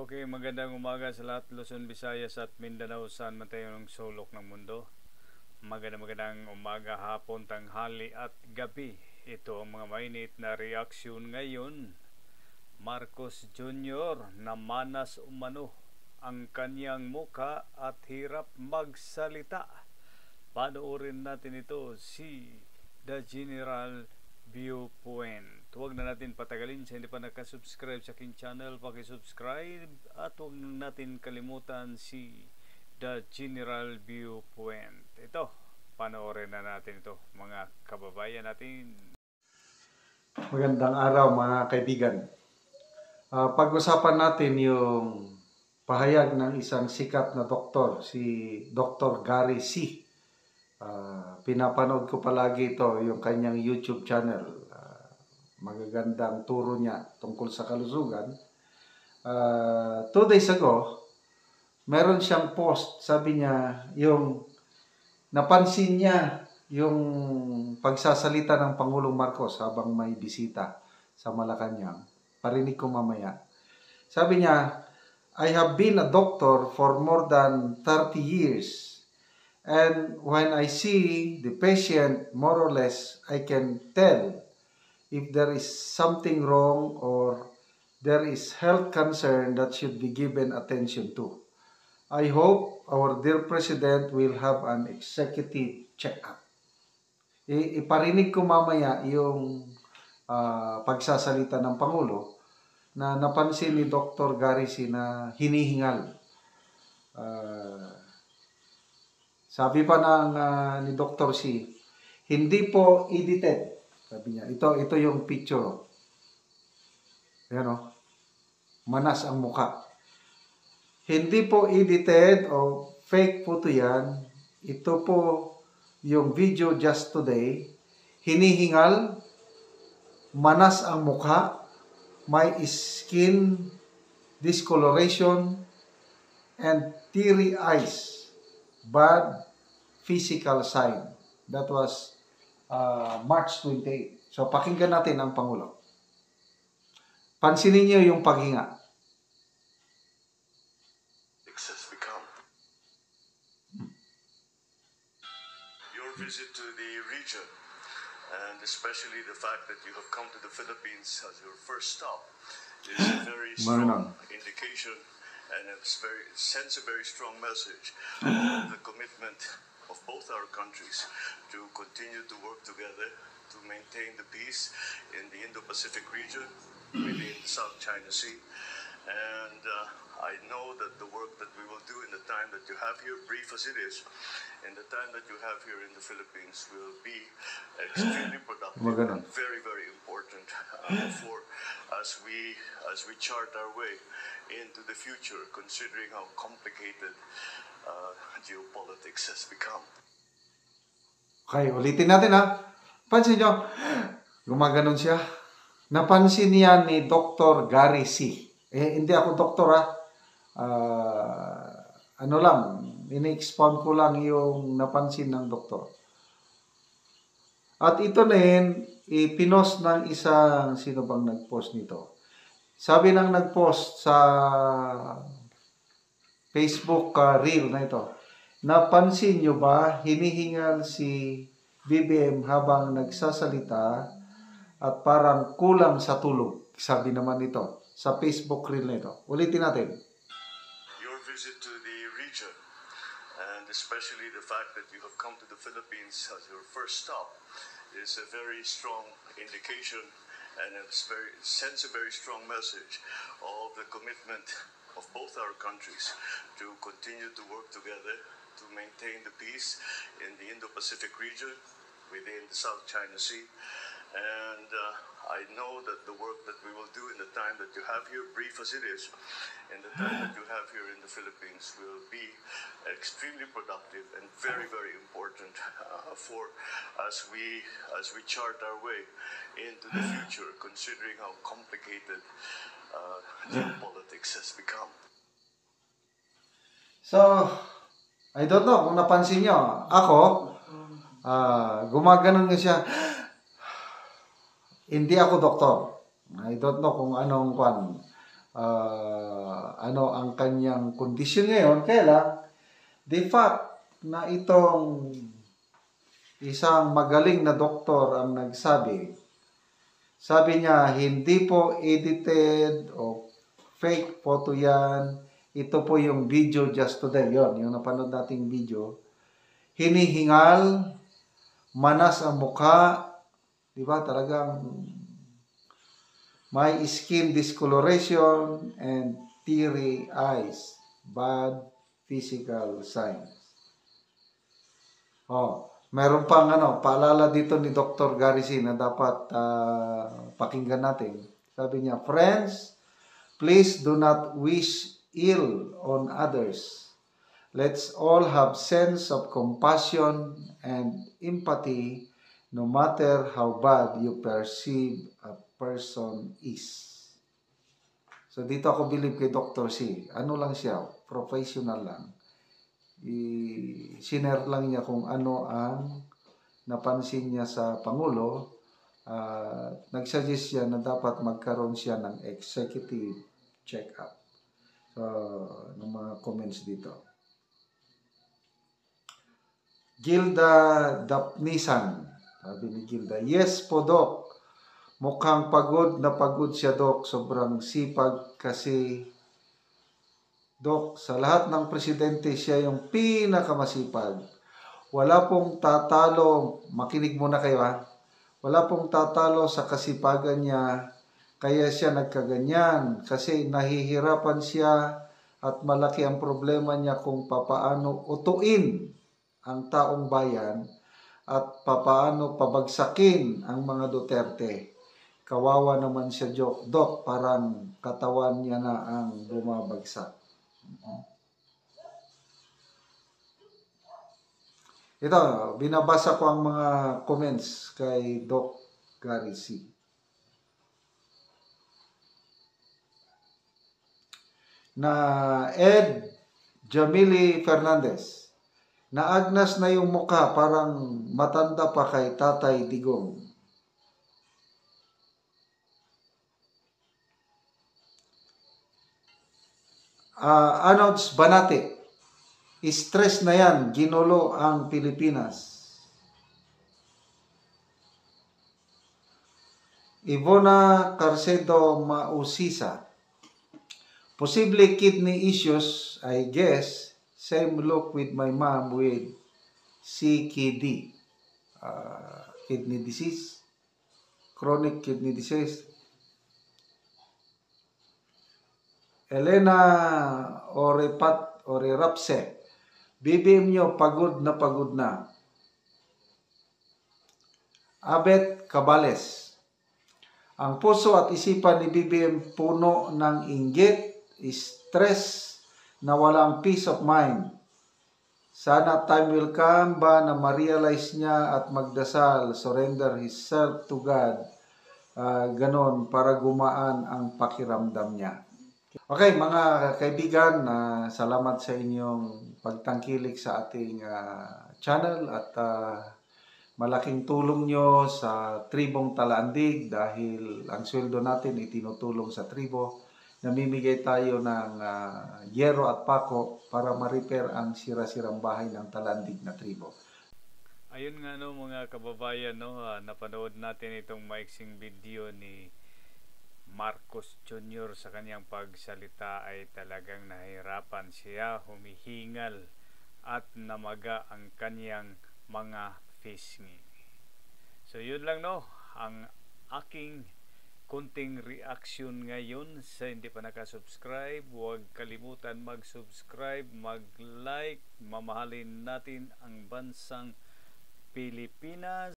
Okay, magandang umaga sa lahat, Luzon, Visayas at Mindanao, saan man tayo ng sulok ng mundo. Magandang umaga, hapon, tanghali at gabi. Ito ang mga mainit na reaksyon ngayon. Marcos Jr. na manas umano ang kanyang muka at hirap magsalita. Panoorin natin ito, si The General Viewpoint. Huwag na natin patagalin. Sa hindi pa nakasubscribe sa aking channel, pakisubscribe at huwag natin kalimutan si The General Viewpoint. Ito, panoorin na natin ito, mga kababayan natin. Magandang araw mga kaibigan. Pag-usapan natin yung pahayag ng isang sikat na doktor, si Dr. Gary C. Pinapanood ko palagi ito, yung kanyang YouTube channel. Magagandang turo niya tungkol sa kalusugan. 2 days ago, meron siyang post. Sabi niya, yung napansin niya yung pagsasalita ng Pangulong Marcos habang may bisita sa Malacanang. Parinig ko mamaya. Sabi niya, I have been a doctor for more than 30 years. And when I see the patient, more or less, I can tell if there is something wrong or there is health concern that should be given attention to. I hope our dear President will have an executive check-up. Iparinig ko mamaya yung pagsasalita ng Pangulo na napansin ni Dr. Gary C. na hinihingal. Sabi pa ni Dr. C, hindi po edited. Sabi niya, ito yung picture. Ayan o. Manas ang muka. Hindi po edited o fake photo yan. Ito po yung video just today. Hinihingal, manas ang muka, may skin discoloration, and teary eyes. Bad physical sign. That was March 28. So, pakinggan natin ang Pangulo. Pansinin niyo yung paghinga. Your visit to the region, and especially the fact that you have come to the Philippines as your first stop, is a very strong indication, and it sends a very strong message of the commitment of both our countries to continue to work together to maintain the peace in the Indo-Pacific region within the South China Sea. And I know that the work that we will do in the time that you have here, brief as it is, in the time that you have here in the Philippines will be extremely productive and very, very important for as we chart our way into the future, considering how complicated geopolitics has become. Okay, ulitin natin ha. Pansin nyo, gumaganon siya. Napansin niya ni Dr. Gary C. Hindi ako doktor ha. Ano lang, ini-expound ko lang yung napansin ng doktor. At ito din, ipinost ng isang, sino bang nag-post nito? Sabi ng nag-post sa Facebook reel na ito, napansin nyo ba, hinihingal si BBM habang nagsasalita at parang kulang sa tulog. Sabi naman ito sa Facebook reel na ito. Ulitin natin. Your visit to the region, and especially the fact that you have come to the Philippines as your first stop, is a very strong indication, and it sends a very strong message of the commitment of both our countries to continue to work together to maintain the peace in the Indo-Pacific region within the South China Sea. And I know that the work that we will do in the time that you have here, brief as it is, in the time that you have here in the Philippines will be extremely productive and very, very important for as we chart our way into the future, considering how complicated geopolitics has become. So, I don't know kung napansin nyo. Ako, gumaganon nga siya. Hindi ako doktor. I don't know kung anong ano ang kanyang kondisyon ngayon. Kaya lang, the fact na itong isang magaling na doktor ang nagsabi, sabi niya, hindi po edited o fake photo yan. Ito po yung video just today. Yun, yung napanood nating video. Hinihingal, manas ang mukha, di ba? Talagang may skin discoloration and teary eyes. Bad physical signs. Oh, meron pang paalala dito ni Dr. Gary C na dapat pakinggan natin. Sabi niya, friends, please do not wish ill on others. Let's all have sense of compassion and empathy no matter how bad you perceive a person is. So dito ako believe kay Dr. C. Ano lang siya, professional lang. I-share lang niya kung ano ang napansin niya sa Pangulo. Nagsuggest siya na dapat magkaroon siya ng executive check-up. So, ng mga comments dito. Gilda Dapnisan. Sabi ni Gilda, yes po, Doc. Mukhang pagod na pagod siya, Doc. Sobrang sipag kasi, Doc, sa lahat ng presidente, siya yung pinakamasipag. Wala pong tatalo, makinig muna kayo ha. Wala pong tatalo sa kasipagan niya, kaya siya nagkaganyan. Kasi nahihirapan siya at malaki ang problema niya kung papaano utuin ang taong bayan at papaano pabagsakin ang mga Duterte. Kawawa naman siya, Doc, parang katawan niya na ang bumabagsak. Ito, binabasa ko ang mga comments kay Doc Gary C. Na Ed Jamili Fernandez, naagnas na yung mukha, parang matanda pa kay Tatay Digong. Anods Banate, stress na yan, ginulo ang Pilipinas. Ivona Carcedo Mausisa, possibly kidney issues, I guess. Same look with my mom with CKD, kidney disease, chronic kidney disease. Elena Orerapse, BBM nyo pagod na. Abet Cabales, ang puso at isipan ni BBM puno ng inggit, stress na walang peace of mind. Sana time will come ba na ma-realize niya at magdasal, surrender himself to God, ganon para gumaan ang pakiramdam niya. Okay, mga kaibigan, salamat sa inyong pagtangkilik sa ating channel at malaking tulong nyo sa tribong Talandig dahil ang sweldo natin itinutulong sa tribo. Namimigay tayo ng yero at pako para ma-repair ang sira-sirang bahay ng Talandig na tribo. Ayun nga mga kababayan, napanood natin itong maiksing video ni Marcos Jr. sa kanyang pagsalita ay talagang nahirapan siya, humihingal at namaga ang kanyang mga pisngi. So yun lang ang aking kunting reaction ngayon. Sa hindi pa nakasubscribe, huwag kalimutan mag-subscribe, mag-like. Mamahalin natin ang bansang Pilipinas.